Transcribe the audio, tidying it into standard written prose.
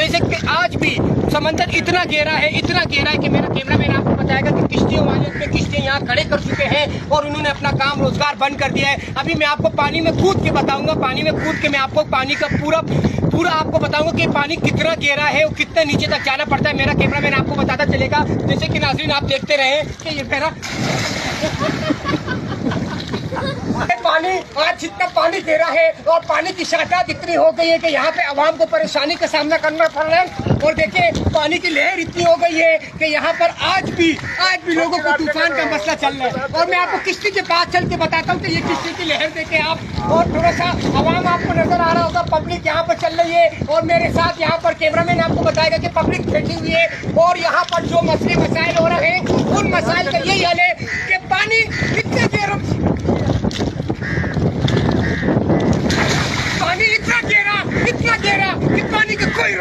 वजह से आज भी समंदर इतना गहरा है कि मेरा कैमरामैन आपको बताएगा कि किश्तियों वाले अपने किश्तियां यहाँ खड़े कर चुके हैं और उन्होंने अपना काम रोजगार बंद कर दिया है। अभी मैं आपको पानी में कूद के बताऊंगा, पानी में कूद के मैं आपको पानी का पूरा आपको बताऊंगा कि पानी कितना गहरा है और कितने नीचे तक जाना पड़ता है। मेरा कैमरामैन आपको बताता चलेगा। जैसे कि नाज़रीन आप देखते रहे कि ये मेरा पानी आज जितना पानी गहरा है और पानी की शदत इतनी हो गई है कि यहाँ पे आवाम को परेशानी का सामना करना पड़ रहा है। और देखिए पानी की लहर इतनी हो गई है कि यहाँ पर आज भी लोगों को तूफान का मसला चल रहा है। और मैं आपको किश्ती के पास चल के बताता हूँ कि ये किश्ती की लहर देखे आप, और थोड़ा सा आवाम आपको नजर आ रहा होगा, पब्लिक यहाँ पर चल रही है और मेरे साथ यहाँ पर कैमरामैन आपको बताएगा कि पब्लिक बैठी हुई है। और यहाँ पर जो मसले मसाइल हो रहे हैं उन मसाइल का यही हल है कि पानी कितने देर पानी इतना गहरा कि पानी का कोई